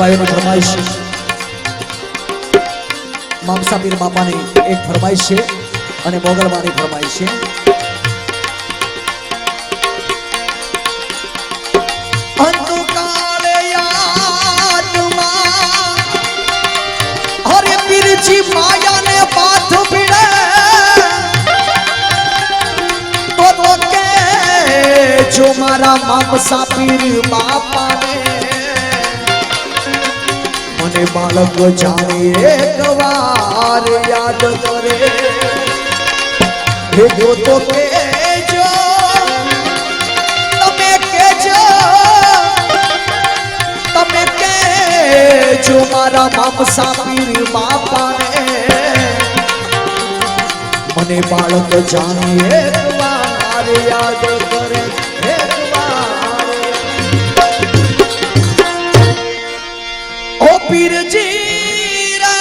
ભાઈઓની ફરમાઈશ મામસાપીર બાપાની એક ફરમાઈશ છે અને મોગલમાની ફરમાઈશ છે અંધકારે યાદમાં હરે પીરજી માયાને પાથ ભીડે તો કે જો મારા મામસાપીર બાપાને મને બાળક જાણે એક વાર યાદ કરે હે જો તો કેજો તમે કેજો મારા મામસાપીર બાપાને મને બાળક જાણે એક વાર યાદ કરે પીરજી રે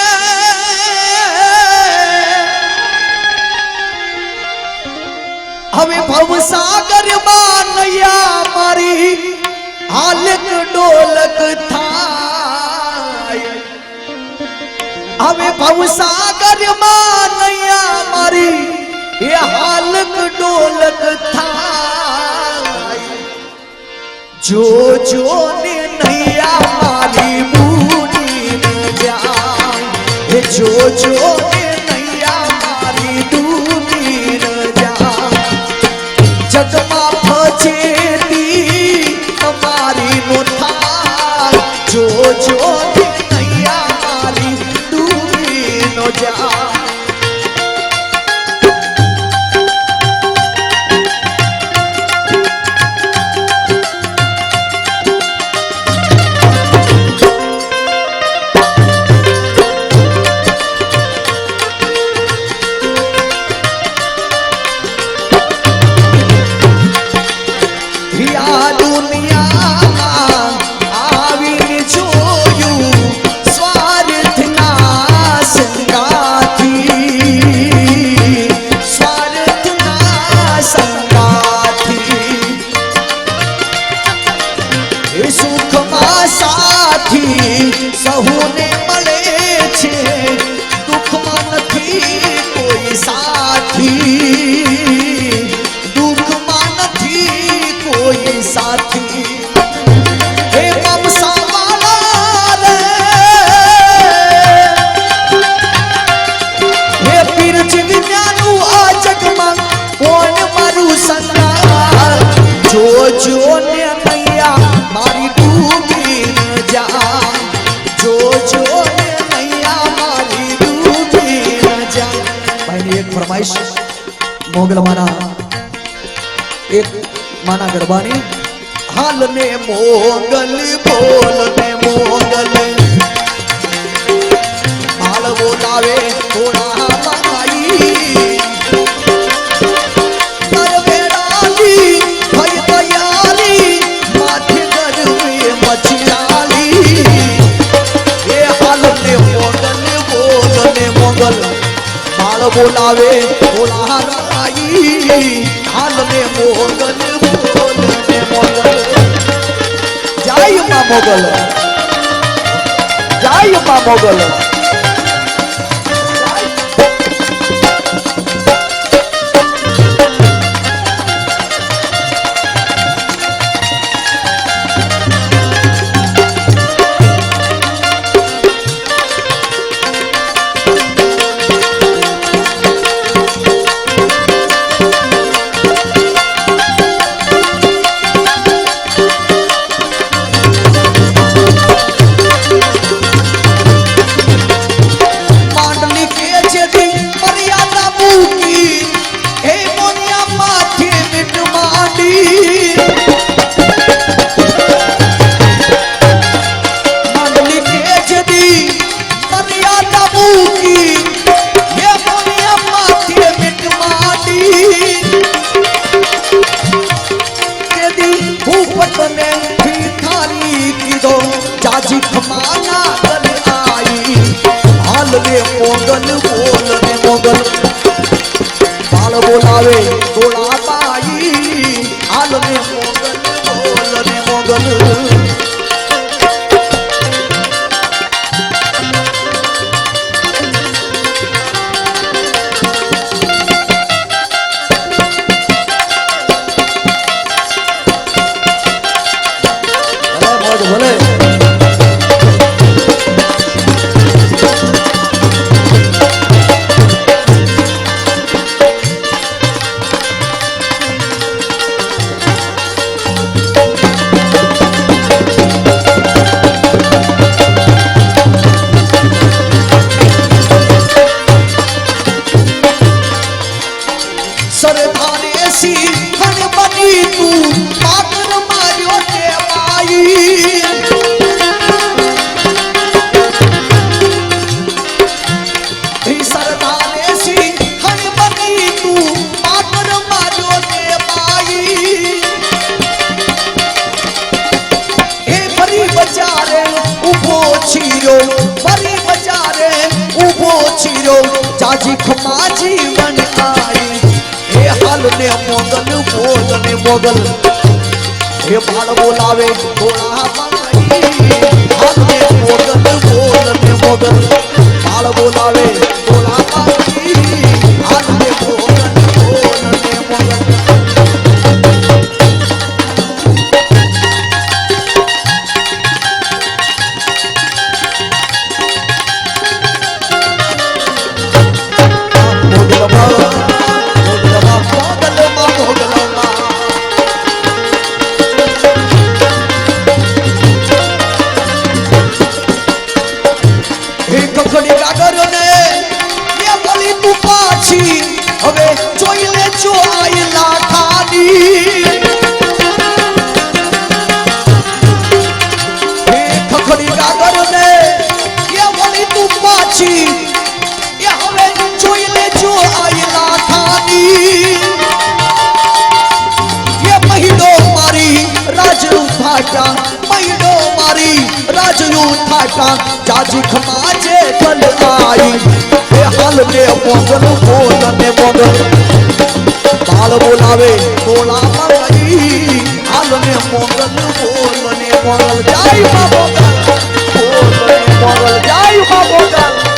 હવે ભવસાગર માં નૈયા મારી હાલક ડોલક થાય હવે ભવસાગર માં નૈયા મારી એ હાલક ડોલક થાય જો જો ને નૈયા મારી जो जो नैया मारी डूबी न जा जगमा फजेती तुम्हारी नो था जो जो नैया मारी डूबी न जा સહુને મળે છે દુઃખમાં નથી કોઈ સાથી દુઃખમાં નથી કોઈ સાથી હે મમસાવાળા રે હે પીરજી વિદ્યાનું આ જગમાં કોણ મારું સંગાર જો જો ને નૈયા મારી फरमाइश मोगल माना एक माना गरबानी हाल ने मोगल बोल ने मोगल हाल बोलावे थोड़ा लगाई तर बेड़ाली भई तैयारी माथे गरवे मछियाली ये हाल ने मोगल बाल बोलावे बोला राई हाल में मोगल बोलने मोगल जाय मां मोगल जाय मां मोगल जाजी खमाना कर आई हाल में मोगल बोलने मोगल बाल बोलावे थोड़ा पाई हाल में मोगल बोलने मोगल बोले सरधारेसी हन बनी तू पात्र मारियो ते आई सरधारेसी हन बनी तू पात्र मारियो ते आई हे बड़ी बजारे उभो छीरो बड़ी बजारे उभो छीरो जाजी खमा जीवन आई हाल ने मोगल बोलने मोगल हे बाल बोलावे थोड़ा पाई हाल ने मोगल बोलने मोगल बाल बोलावे थोड़ा पाई हाल ने मोगल बोलने मोगल હવે જોઈ લેજો આયલા ખાલી હે ખખડી કાગર ને એ વળી તું પાછી એ હવે જોઈ લેજો આયલા ખાલી એ મહિડો મારી રાજુ થાટા મહિડો મારી રાજુ થાટા જાજી ખમાજે કલ आई हाल में मोगल बोलने मोगल बाल बोलावे बोला पाई हाल में मोगल बोलने मोगल जाय मां मोगल बोलने मोगल जाय मां मोगल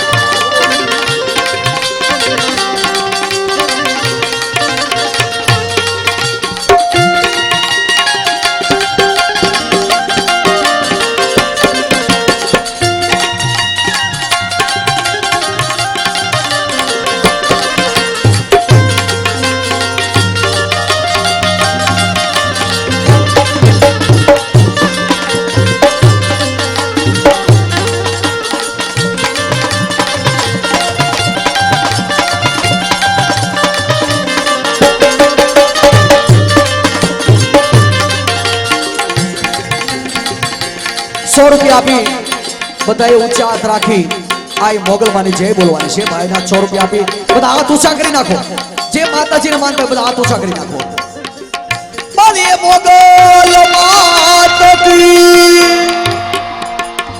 રૂપિયા આપી બધાએ ઊંચા હાથ રાખી આ મોગલમાની જય બોલવાની છે ભાઈના 100 રૂપિયા આપી બધા હાથ ઊંચા કરી નાખો જે માતાજીને માનતા હોય બધા હાથ ઊંચા કરી નાખો બોલીએ મોગલ માત કી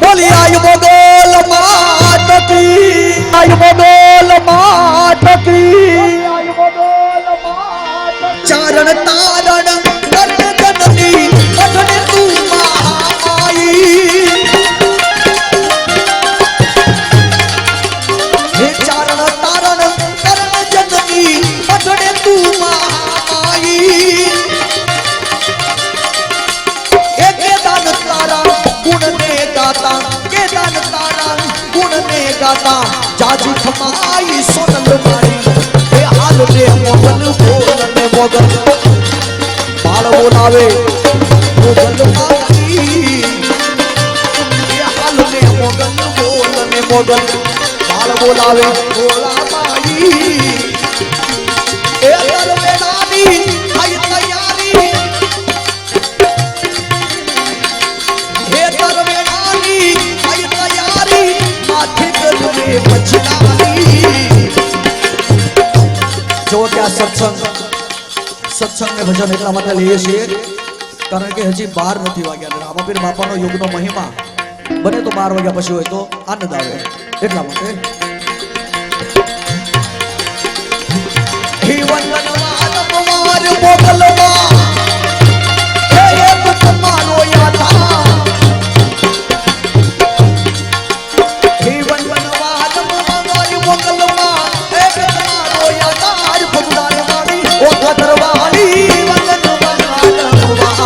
બોલી આય મોગલ માત કી આય મોગલ માત કી આય મોગલ માત ચારણ તારણ કરણ જનની અઢને તું માઈ हे चारण तारण करण जननी अढणे तू माई एके दान तारा गुण ने गाता के दान तारा गुण ने गाता जाजी खमाई सोनल मारी हे हाल रे मोगल बोल ने मोगल बाल बोलावे मोगल माई हे हाल रे मोगल बोल ने मोगल बाल बोलावे बोला माई ए दरवेदानी आई तैयारी हे दरवेदानी आई तैयारी माथे पर में बचनानी जो क्या सत्संग में भजन એટલા માટે લઈએ છીએ કારણ કે હજી 12 નથી વાગ્યા રામાપીર બાપાનો યુગનો મહિમા બને તો 12 વાગ્યા પછી હોય તો આનંદ આવે એટલા માટે ही वंदनवान कुमार मोगलवा हे दुख मानो यादा ही वंदनवान कुमार मोगलवा हे दुख मानो यादा भगवान वाली ओ खतरवाली वंदनवान कुमार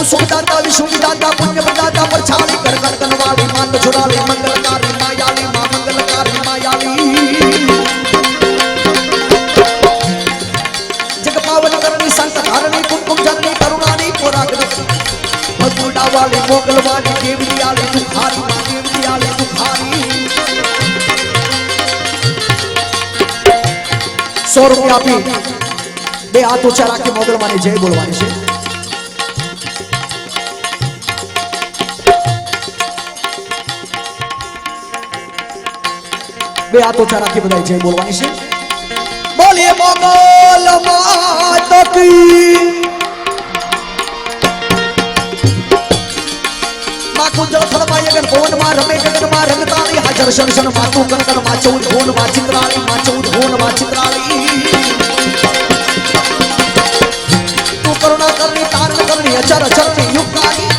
सुखदाता विष्णुदाता पुण्य प्रदाता परछाई कर कर कनवाली मात छुड़ाली मंगलकारी मायाली मां मंगलकारी मायाली जग पावन करनी संत धारणी कुमकुम जननी करुणानी पुराग्रह भगुड़ा वाली मोगल वाली देवी आली दुखारी मां देवी आली दुखारी 100 રૂપિયા આપી બે હાથ ઊંચા રાખી મોગલ માની જય બોલવાની છે બે હાથ ઊંચા રાખી બધાય જય બોલવાની છે બોલીએ મોગલ માત કી માં કુંજળ ફળમાય ગણ ભવન માં રમે ગગન માં રંગતાળી હાજર શનશન માતુ કનકન માં ચૌદ ભુવન માં ચિત્રાળી માં ચૌદ ભુવન માં ચિત્રાળી તું કરુણા કરણી તારણ કરણી અચર અચરણી યુગકારી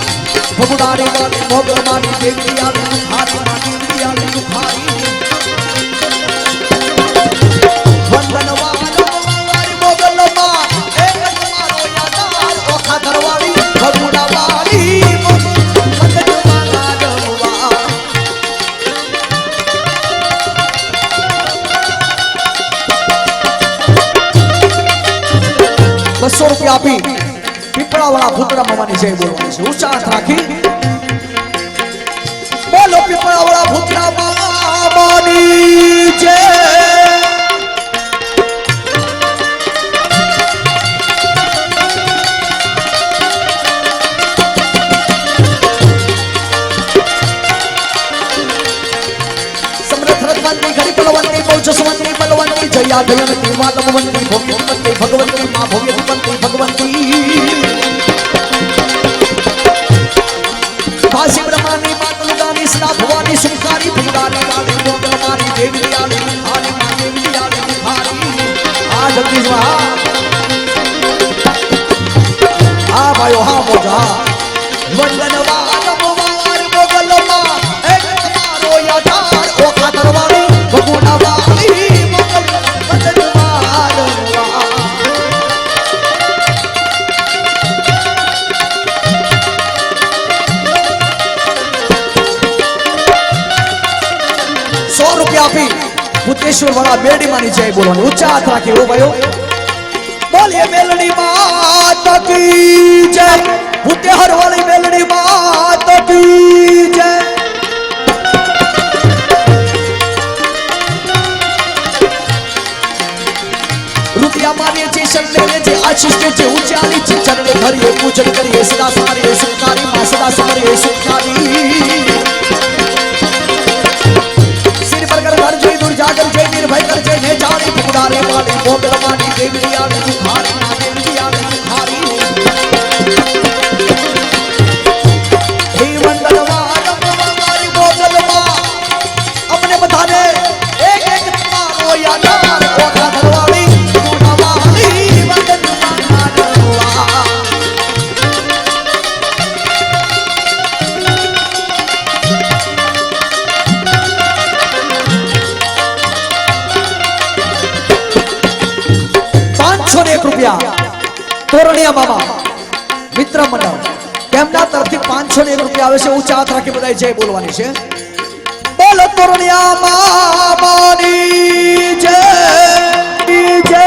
ભગુડારી વાળી મોગલ માની દેવી આલી હારી માં દેવી આલી દુખારી ₹200 આપી પીપળાવાળા ભૂતરા મામાની જય બોલવાની છે ઊંચા હાથ રાખી બોલો પીપળાવાળા ભૂતરા મામાની જય समृद्धवंती घड़ी बलवंती बहुजसवंती बलवंती जया दयवंती माधवंती भोग्यवंती भगवंती मां भोग्यवंती भगवंती भासी ब्रह्मानी मातलुगानी सदा भवानी सुखारी भुंगारी वाली मोगलमानी देवी आली हारी मां देवी आली हारी आ जगदीश वाह आ भाइयों हां मोजा वंदनवान मोवार मोगलमा एक मारो यादार ओ खातरवाली भगुड़ा वाली मोगल वंदनवान ₹100 આપી ભૂતેશ્વર વાળા બેડી માની જય બોલવાની ઊંચા હાથ રાખી ઓ ભાઈઓ બોલીએ મેલડી માત की जय भूतेहर वाली मेलडी मात की जय दर्शन लेने जे आशीष के जे उचाली जे चरणे भरिए पूजन करिए सदा समरिए सुखकारी मां सदा समरिए सुखकारी सिर पर कर घर जय दूर जागर जय निर्भय कर जय ने जाने पुकारे वाली मोगल मानी देवी आली तुम्हारी मां देवी आली तुम्हारी हे मंगलवार हमारी मोगल मां अपने बताने एक एक मारो या नार ओ घरवाली गुणवाली वंदन मानवा ₹501 તોરણિયા મામા મિત્ર મંડળ તેમના તરફથી ₹501 આવે છે ઊંચા હાથ રાખી બધાય જય બોલવાની છે બોલ તોરણિયા મામાની જય જય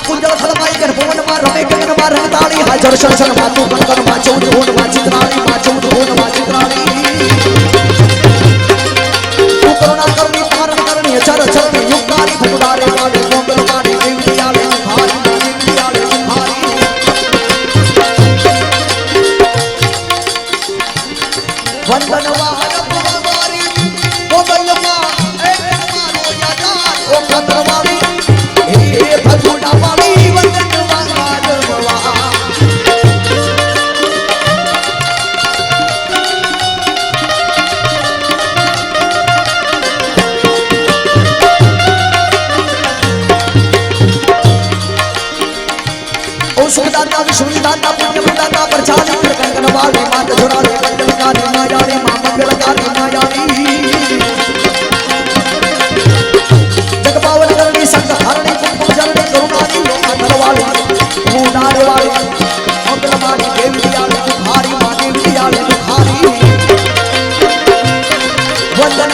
कुंजल खलमाई कर भवन मा रमे गगन मा रंगताली हाजर शंसन मातु कंकन मा चौद होन मा चित्राणी मा चौद होन मा चित्राणी तू करुणा करनी तारण करनी चर चरण युक्तारी भगवारे वाले मंगल वाली देवी आले तुम्हारी देवी आले तुम्हारी वंदन वाहन भगवारी मंगल मा एक मारो यादार ओ कंदरवाली हे भगुड़ा वाली वंदन वाला ओ सुखदाता विष्णुदाता पुण्यदाता प्रचारी गगन वाली मात जुड़ाले मंगलकारी मायाली मां मंगलकारी मायाली जग पावन करनी संग हरणी कुंकुम जलनी करुणानी लोकधरवाली गुणारवाली मंगलमानी देवी आली तुम्हारी मां देवी आली तुम्हारी वंदन